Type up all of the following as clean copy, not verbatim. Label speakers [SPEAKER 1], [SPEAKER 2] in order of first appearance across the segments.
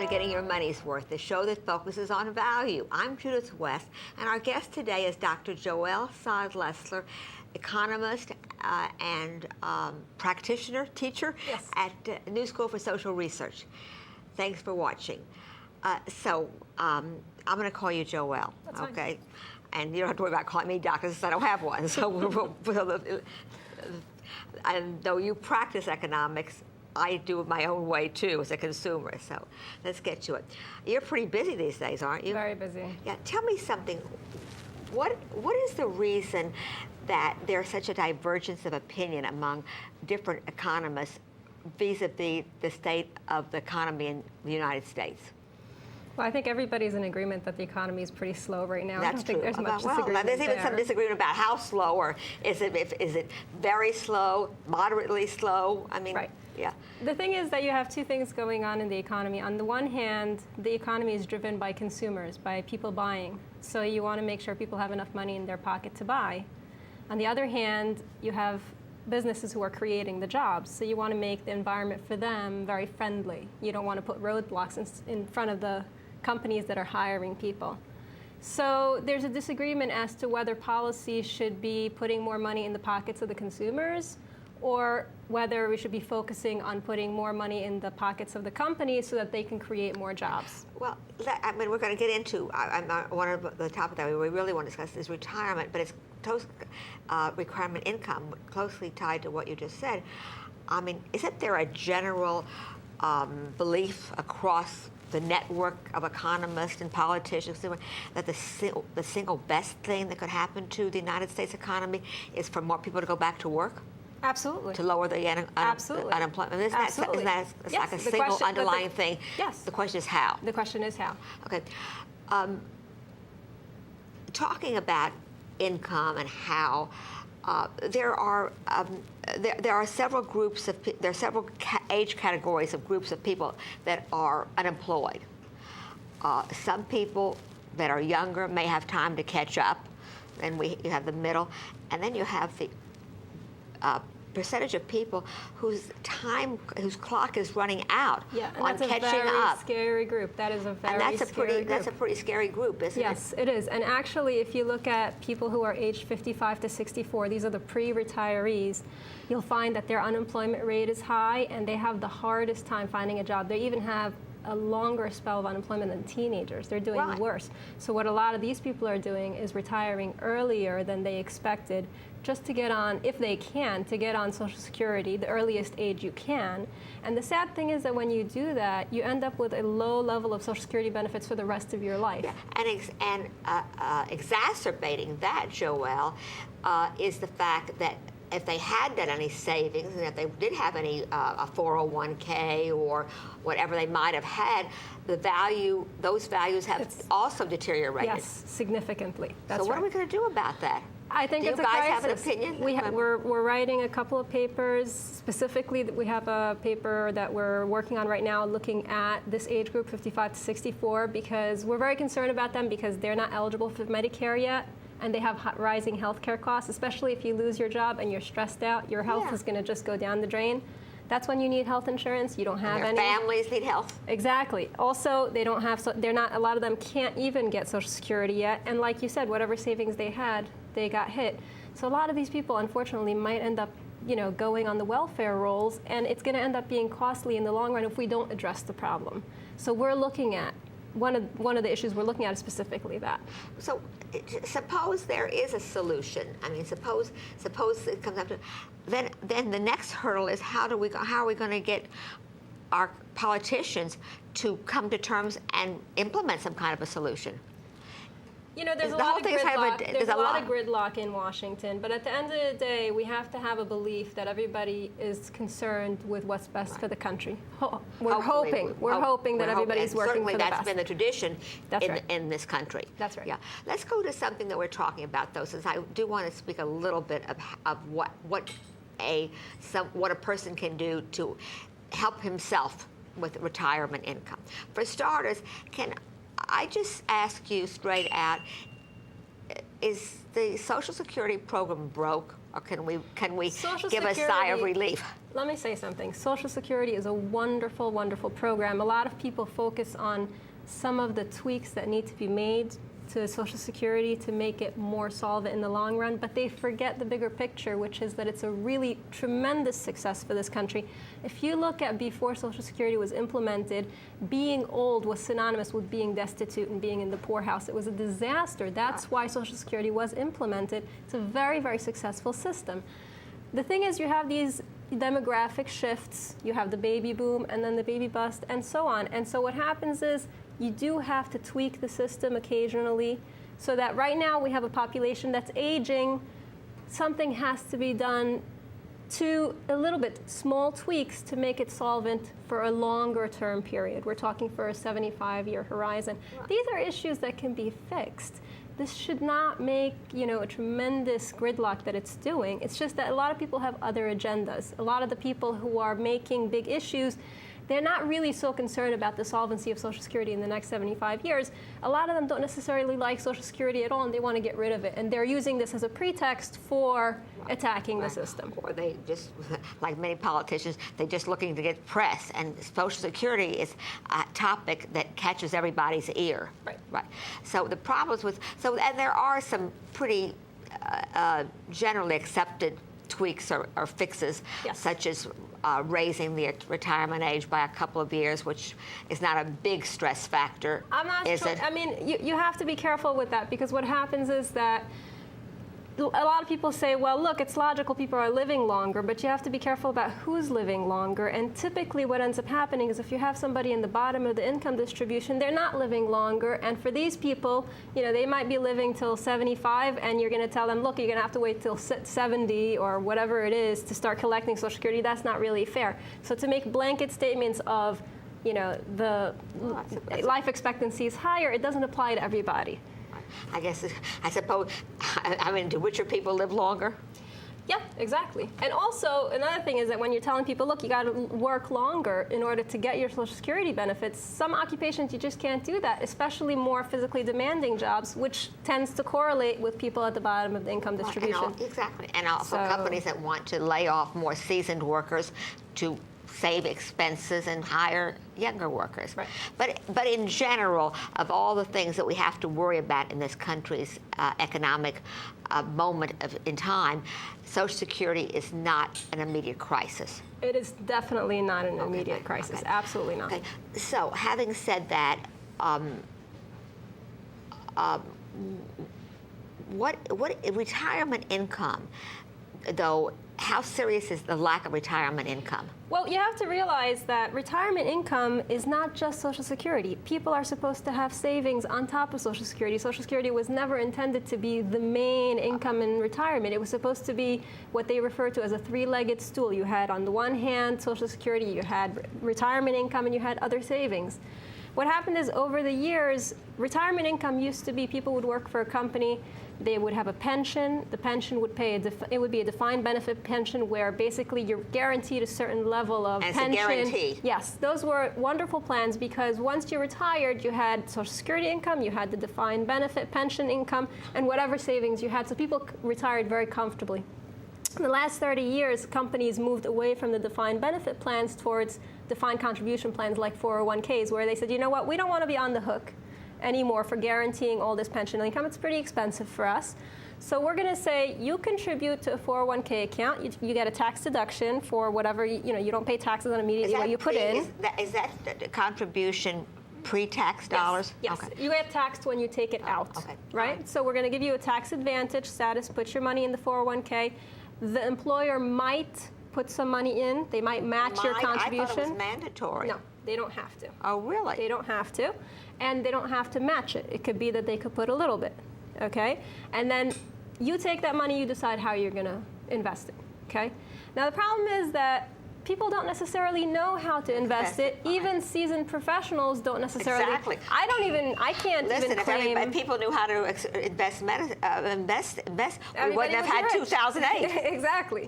[SPEAKER 1] to Getting Your Money's Worth, the show that focuses on value. I'm Judith West, and our guest today is Dr. Joelle Saad-Lessler, economist and practitioner, teacher at New School for Social Research. Thanks for watching. I'm going to call you Joelle, okay? And you don't have to worry about calling me doctor since I don't have one. And though you practice economics, I do it my own way too as a consumer. So let's get to it. You're pretty busy these days, aren't you?
[SPEAKER 2] Very busy.
[SPEAKER 1] Yeah. Tell me something. What is the reason that there's such a divergence of opinion among different economists vis-a-vis the state of the economy in the United States?
[SPEAKER 2] Well, I think everybody's in agreement that the economy is pretty slow right now.
[SPEAKER 1] That's true.
[SPEAKER 2] There's much disagreement
[SPEAKER 1] there's even some disagreement about how slow, or is it very slow, moderately slow? I mean,
[SPEAKER 2] right.
[SPEAKER 1] Yeah.
[SPEAKER 2] The thing is that you have two things going on in the economy. On the one hand, the economy is driven by consumers, by people buying. So you want to make sure people have enough money in their pocket to buy. On the other hand, you have businesses who are creating the jobs. So you want to make the environment for them very friendly. You don't want to put roadblocks in front of the companies that are hiring people. So there's a disagreement as to whether policy should be putting more money in the pockets of the consumers, or whether we should be focusing on putting more money in the pockets of the companies so that they can create more jobs.
[SPEAKER 1] Well, we're going to get into one of the topics that we really want to discuss is retirement, but it's retirement income, closely tied to what you just said. I mean, isn't there a general belief across the network of economists and politicians that the single best thing that could happen to the United States economy is for more people to go back to work?
[SPEAKER 2] Absolutely.
[SPEAKER 1] To lower the unemployment. Isn't that like a single underlying thing?
[SPEAKER 2] Yes.
[SPEAKER 1] The question is how.
[SPEAKER 2] The question is how.
[SPEAKER 1] Okay. Talking about income and how, there are several groups of age categories of groups of people that are unemployed. Some people that are younger may have time to catch up, and you have the middle, and then you have the percentage of people whose clock is running out on catching up.
[SPEAKER 2] That's a very scary group. That is a very scary group.
[SPEAKER 1] That's a pretty scary group, isn't it?
[SPEAKER 2] Yes, it is. And actually, if you look at people who are aged 55 to 64, these are the pre-retirees, you'll find that their unemployment rate is high, and they have the hardest time finding a job. They even have a longer spell of unemployment than teenagers. They're doing worse. So what a lot of these people are doing is retiring earlier than they expected, just to get on, if they can, to get on Social Security, the earliest age you can. And the sad thing is that when you do that, you end up with a low level of Social Security benefits for the rest of your life.
[SPEAKER 1] Yeah. And exacerbating that, Joelle, is the fact that if they had done any savings, and if they did have any a 401k or whatever they might have had, those values have also deteriorated.
[SPEAKER 2] Yes, significantly.
[SPEAKER 1] So what are we going to do about that?
[SPEAKER 2] I think it's a crisis. Do you guys have an opinion? We're writing a couple of papers. Specifically, we have a paper that we're working on right now looking at this age group, 55 to 64, because we're very concerned about them because they're not eligible for Medicare yet, and they have rising health care costs, especially if you lose your job and you're stressed out. Your health is going to just go down the drain. That's when you need health insurance. You don't have any.
[SPEAKER 1] Families need health.
[SPEAKER 2] Exactly. Also, they don't have. A lot of them can't even get Social Security yet. And like you said, whatever savings they had, they got hit. So a lot of these people, unfortunately, might end up, going on the welfare rolls, and it's going to end up being costly in the long run if we don't address the problem. So we're looking at one of the issues we're looking at is specifically that. So
[SPEAKER 1] suppose there is a solution. I mean, suppose it comes up to, then the next hurdle is how are we going to get our politicians to come to terms and implement some kind of a solution?
[SPEAKER 2] There's a lot of gridlock. There's a lot of gridlock in Washington, but at the end of the day, we have to have a belief that everybody is concerned with what's best for the country. We're hoping that everybody's working for the best. Certainly, that's been
[SPEAKER 1] the tradition in this country.
[SPEAKER 2] That's right.
[SPEAKER 1] Yeah. Let's go to something that we're talking about, though, since I do want to speak a little bit of what a person can do to help himself with retirement income. For starters, can I just ask you straight out, is the Social Security program broke, or can we
[SPEAKER 2] Social
[SPEAKER 1] give a sigh of
[SPEAKER 2] Security-
[SPEAKER 1] relief?
[SPEAKER 2] Let me say something. Social Security is a wonderful, wonderful program. A lot of people focus on some of the tweaks that need to be made to Social Security to make it more solvent in the long run, but they forget the bigger picture, which is that it's a really tremendous success for this country. If you look at before Social Security was implemented, being old was synonymous with being destitute and being in the poorhouse. It was a disaster. That's why Social Security was implemented. It's a very, very successful system. The thing is, you have these demographic shifts. You have the baby boom and then the baby bust and so on. And so what happens is you do have to tweak the system occasionally so that right now we have a population that's aging. Something has to be done to a little bit, small tweaks to make it solvent for a longer term period. We're talking for a 75-year horizon. These are issues that can be fixed. This should not make, a tremendous gridlock that it's doing. It's just that a lot of people have other agendas. A lot of the people who are making big issues, they're not really so concerned about the solvency of Social Security in the next 75 years. A lot of them don't necessarily like Social Security at all, and they want to get rid of it. And they're using this as a pretext for attacking the system.
[SPEAKER 1] Or they just, like many politicians, they're just looking to get press. And Social Security is a topic that catches everybody's ear.
[SPEAKER 2] Right.
[SPEAKER 1] So the problems with, and there are some pretty generally accepted tweaks or fixes,
[SPEAKER 2] Yes.
[SPEAKER 1] such as raising the retirement age by a couple of years, which is not a big stress factor.
[SPEAKER 2] I'm not
[SPEAKER 1] is
[SPEAKER 2] sure.
[SPEAKER 1] it?
[SPEAKER 2] I mean, you have to be careful with that, because what happens is that a lot of people say, well, look, it's logical people are living longer, but you have to be careful about who's living longer. And typically what ends up happening is if you have somebody in the bottom of the income distribution, they're not living longer. And for these people, they might be living till 75, and you're going to tell them, look, you're going to have to wait till 70 or whatever it is to start collecting Social Security. That's not really fair. So to make blanket statements of, the life expectancy is higher, it doesn't apply to everybody.
[SPEAKER 1] I suppose, do richer people live longer?
[SPEAKER 2] Yeah, exactly. And also, another thing is that when you're telling people, look, you got to work longer in order to get your Social Security benefits, some occupations you just can't do that, especially more physically demanding jobs, which tends to correlate with people at the bottom of the income distribution.
[SPEAKER 1] Exactly. And also companies that want to lay off more seasoned workers to save expenses and hire younger workers.
[SPEAKER 2] Right.
[SPEAKER 1] But in general, of all the things that we have to worry about in this country's economic moment in time, Social Security is not an immediate crisis.
[SPEAKER 2] It is definitely not an immediate crisis.
[SPEAKER 1] Okay.
[SPEAKER 2] Absolutely not.
[SPEAKER 1] Okay. So, having said that, what retirement income, though? How serious is the lack of retirement income?
[SPEAKER 2] Well, you have to realize that retirement income is not just Social Security. People are supposed to have savings on top of Social Security. Social Security was never intended to be the main income in retirement. It was supposed to be what they refer to as a three-legged stool. You had, on the one hand, Social Security, you had retirement income, and you had other savings. What happened is, over the years, retirement income used to be people would work for a company, they would have a pension. The pension would pay it would be a defined benefit pension where basically you're guaranteed a certain level of
[SPEAKER 1] and
[SPEAKER 2] pension.
[SPEAKER 1] It's a guarantee.
[SPEAKER 2] Yes, those were wonderful plans, because once you retired, you had Social Security income, you had the defined benefit pension income, and whatever savings you had. So people retired very comfortably. In the last 30 years, companies moved away from the defined benefit plans towards defined contribution plans like 401ks, where they said, you know what, we don't want to be on the hook anymore for guaranteeing all this pension income. It's pretty expensive for us. So we're going to say you contribute to a 401k account. You get a tax deduction for whatever, you don't pay taxes on immediately what you put in.
[SPEAKER 1] Is that the contribution pre-tax dollars?
[SPEAKER 2] Yes. Okay. You get taxed when you take it out, right? So we're going to give you a tax advantage status, put your money in the 401k. The employer might put some money in. They might match your contribution.
[SPEAKER 1] I thought it was mandatory.
[SPEAKER 2] No, they don't have to.
[SPEAKER 1] Oh, really?
[SPEAKER 2] They don't have to. And they don't have to match it. It could be that they could put a little bit, okay? And then you take that money, you decide how you're going to invest it, okay? Now, the problem is that people don't necessarily know how to invest it. Even seasoned professionals don't necessarily.
[SPEAKER 1] Exactly.
[SPEAKER 2] I can't even claim.
[SPEAKER 1] If people knew how to invest, we wouldn't have had 2008.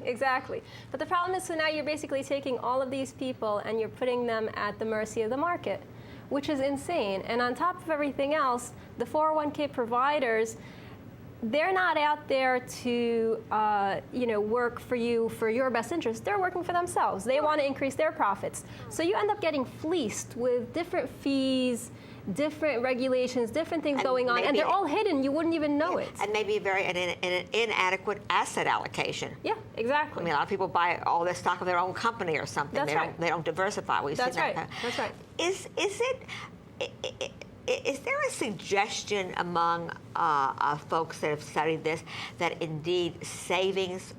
[SPEAKER 2] Exactly. But the problem is, so now you're basically taking all of these people and you're putting them at the mercy of the market, which is insane. And on top of everything else, the 401k providers, they're not out there to work for you for your best interest. They're working for themselves. They want to increase their profits. So you end up getting fleeced with different fees, different regulations, different things going on, and they're all hidden. You wouldn't even know it.
[SPEAKER 1] And maybe an inadequate asset allocation.
[SPEAKER 2] Yeah, exactly.
[SPEAKER 1] I mean, a lot of people buy all their stock of their own company or something.
[SPEAKER 2] That's right.
[SPEAKER 1] They don't diversify.
[SPEAKER 2] That's right. That's right.
[SPEAKER 1] Is there a suggestion among folks that have studied this that indeed savings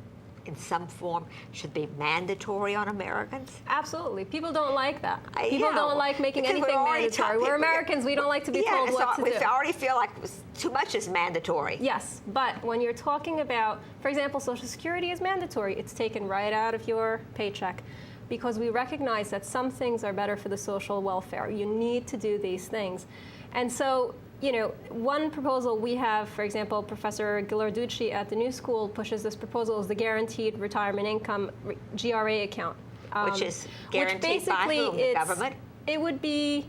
[SPEAKER 1] in some form should be mandatory on Americans?
[SPEAKER 2] Absolutely. People don't like that. People don't like making anything mandatory. We're Americans. We don't like to be told what to do.
[SPEAKER 1] We already feel like too much is mandatory.
[SPEAKER 2] Yes, but when you're talking about, for example, Social Security is mandatory. It's taken right out of your paycheck because we recognize that some things are better for the social welfare. You need to do these things. And so, one proposal we have, for example, Professor Ghilarducci at the New School pushes this proposal is the Guaranteed Retirement Income, GRA account.
[SPEAKER 1] Which is guaranteed by whom? The government?
[SPEAKER 2] It would be,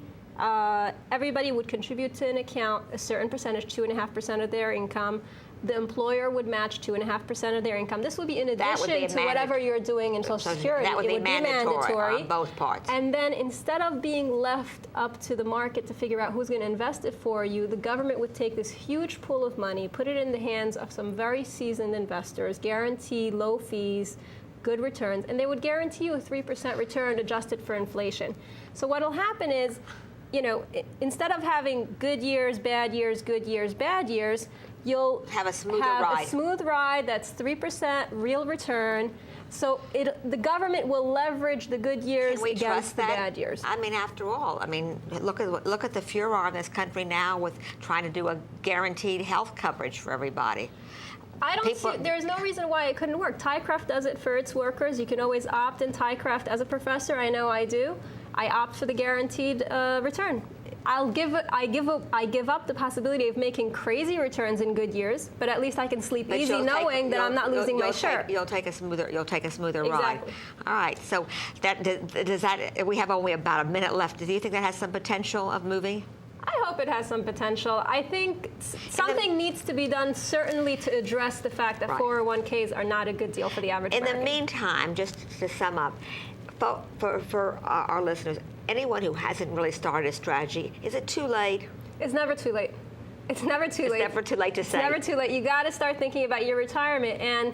[SPEAKER 2] everybody would contribute to an account, a certain percentage, 2.5% of their income. The employer would match 2.5% of their income. This would be in addition to whatever you're doing in Social Security.
[SPEAKER 1] That would be mandatory on both parts.
[SPEAKER 2] And then instead of being left up to the market to figure out who's going to invest it for you, the government would take this huge pool of money, put it in the hands of some very seasoned investors, guarantee low fees, good returns, and they would guarantee you a 3% return adjusted for inflation. So what'll happen is, instead of having good years, bad years, good years, bad years, you'll
[SPEAKER 1] have a smooth
[SPEAKER 2] ride that's 3% real return. So the government will leverage the good years against the bad years.
[SPEAKER 1] I mean, after all, look at the furor in this country now with trying to do a guaranteed health coverage for everybody.
[SPEAKER 2] There's no reason why it couldn't work. Tycraft does it for its workers. You can always opt in Tycraft as a professor. I know I do. I opt for the guaranteed return. I give up the possibility of making crazy returns in good years, but at least I can sleep easy knowing that I'm not losing my shirt.
[SPEAKER 1] You'll take a smoother
[SPEAKER 2] exactly.
[SPEAKER 1] ride. All right. So does that? We have only about a minute left. Do you think that has some potential of moving?
[SPEAKER 2] I hope it has some potential. I think something needs to be done, certainly, to address the fact that 401ks are not a good deal for the average American.
[SPEAKER 1] In the meantime, just to sum up, for our listeners, anyone who hasn't really started a strategy, is it too late?
[SPEAKER 2] It's never too late. It's never too late.
[SPEAKER 1] It's never too late to say.
[SPEAKER 2] It's never too late. You got to start thinking about your retirement, and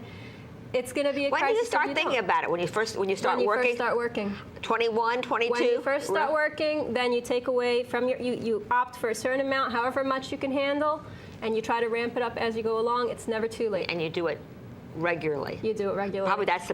[SPEAKER 2] it's going to be a crisis.
[SPEAKER 1] When do you start thinking about it? When you start working?
[SPEAKER 2] When you first start working.
[SPEAKER 1] 21, 22?
[SPEAKER 2] When you first start working, then you take away from you opt for a certain amount, however much you can handle, and you try to ramp it up as you go along. It's never too late.
[SPEAKER 1] And you do it regularly.
[SPEAKER 2] You do it regularly.
[SPEAKER 1] Probably that's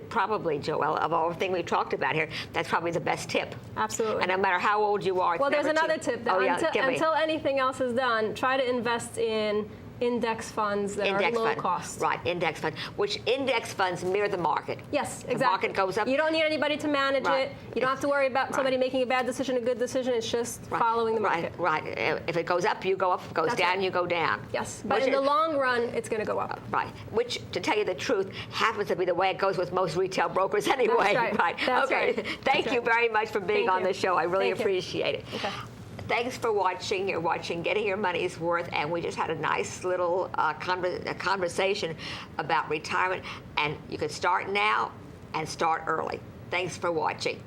[SPEAKER 1] probably Joelle, of all the things we've talked about here, that's probably the best tip.
[SPEAKER 2] Absolutely.
[SPEAKER 1] And no matter how old you are.
[SPEAKER 2] Well, there's another tip. Until anything else is done, try to invest in index funds that are low cost.
[SPEAKER 1] Right, index funds, which index funds mirror the market.
[SPEAKER 2] Yes, exactly.
[SPEAKER 1] The market goes up.
[SPEAKER 2] You don't need anybody to manage it. You don't have to worry about somebody making a bad decision, a good decision. It's just following the market.
[SPEAKER 1] Right. If it goes up, you go up. If it goes down, you go down.
[SPEAKER 2] Yes, but in the long run, it's going to go up.
[SPEAKER 1] Right, which, to tell you the truth, happens to be the way it goes with most retail brokers anyway.
[SPEAKER 2] That's right. That's right.
[SPEAKER 1] Thank you very much for being on the show. I really appreciate it.
[SPEAKER 2] Okay.
[SPEAKER 1] Thanks for watching. You're watching Getting Your Money's Worth, and we just had a nice little conversation about retirement, and you can start now and start early. Thanks for watching.